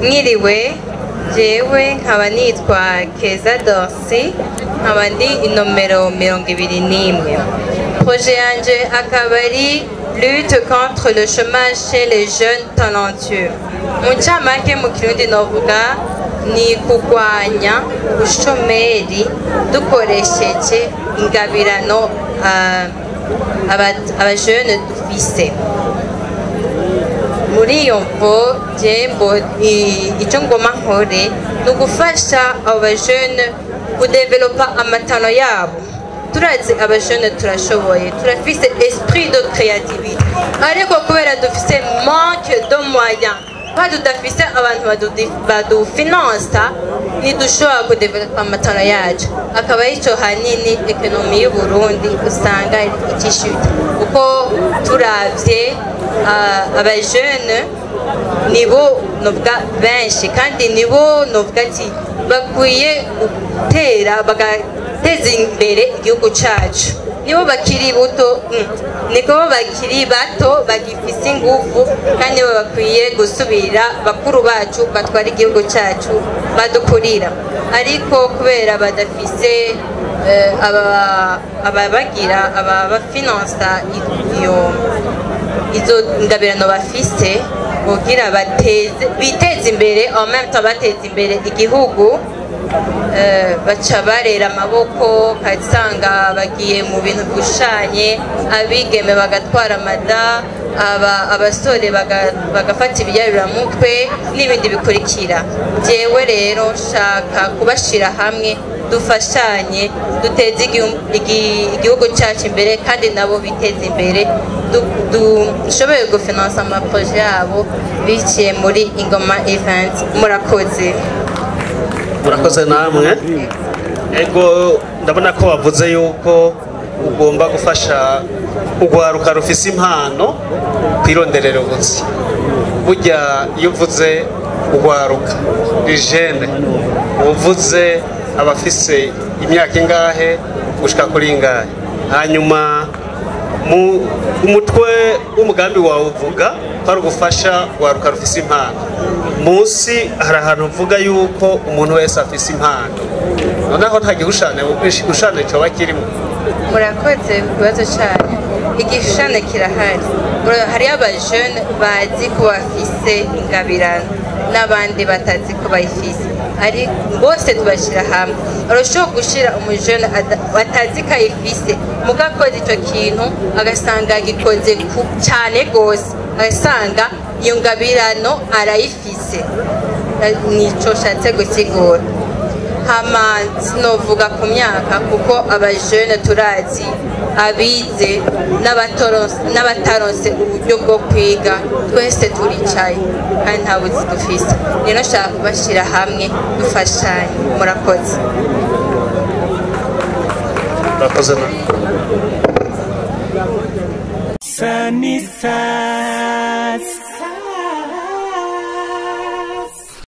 Mwiriwe, jewe nkaba nitwa Keza Dorcy, nkaba ndi inomero 21. Projet yanje akaba ari lutte contre le chômage chez les jeunes talentueux. Mu ncamake mu Kirundi novuga ni kurwanya ubushomeri dukoresheje ingabirano abajene dufise. Muri iyo mvo icyo ngoma nkore ni ugufasha abajene kudevelopa amatano yabo. Turazi abajene turashoboye, turafise esprit de créativité, ariko kubera dufise manque de moyens, badudafise abantu badufinansa ntidushobora kudevelopa amatano yacu. Akaba ico hanini ekonomi y'u Burundi usanga itishuta, kuko turavye abajene nibo novuga benshi kandi nibo novuga ati bakwiye gutera bagateza imbere igihugu cacu. Nibo bakiri buto, niko bakiri bato bagifise ingufu kandi nibo bakwiye gusubira bakuru bacu batwara igihugu cacu badukurira. Ariko kubera badafise ababagira abafinansa izo ngabirano bafise kugira biteze imbere, en même temps bateze imbere igihugu, baca barera amaboko kasanga bagiye mu bintu bigushanye, abigeme bagatwara amada, abasore bagafata ibiyayuramutwe n'ibindi bikurikira. Jewe rero shaka kubashira hamwe dufashanye duteze igihugu cyacu imbere kandi nabo biteze imbere, dushoboye gufinansa amaproje yabo biciye muri Ingoma Event. Murakoze. Murakoze namwe. Ego ndabona ko wavuze yuko ugomba gufasha urwaruka rufise impano kwironderera ubuzi. Burya iyo uvuze urwaruka rijene uvuze abafise imyaka ingahe gushika kuri ingahe, hanyuma mu umutwe w'umugambi wawe uvuga ko ari ugufasha urwaruka rufise impano. Munsi hari ahantu uvuga yuko umuntu wese afise impano, noneho nta gishushanyo cyoba kirimo. Murakoze ku kibazo cyane. Igishushanyo kirahari. Hari abajene bazi ko bafise ingabirano n'abandi batazi ko bayifise, ari bose tubashira hamwe. Arashobora gushira umujene atazi ko ayifise mugakoze icyo kintu agasanga gikoze cyane gose, agasanga iyo ngabirano arayifise. Nico shatse gusigura. Hama sinovuga ku myaka kuko abajene turazi abize n'abataronse uburyo bwo kwiga, twese turicaye kandi nta buzi dufise. Rero nshaka kubashira hamwe dufashanye. Murakoze. Murakoze. Sunny side.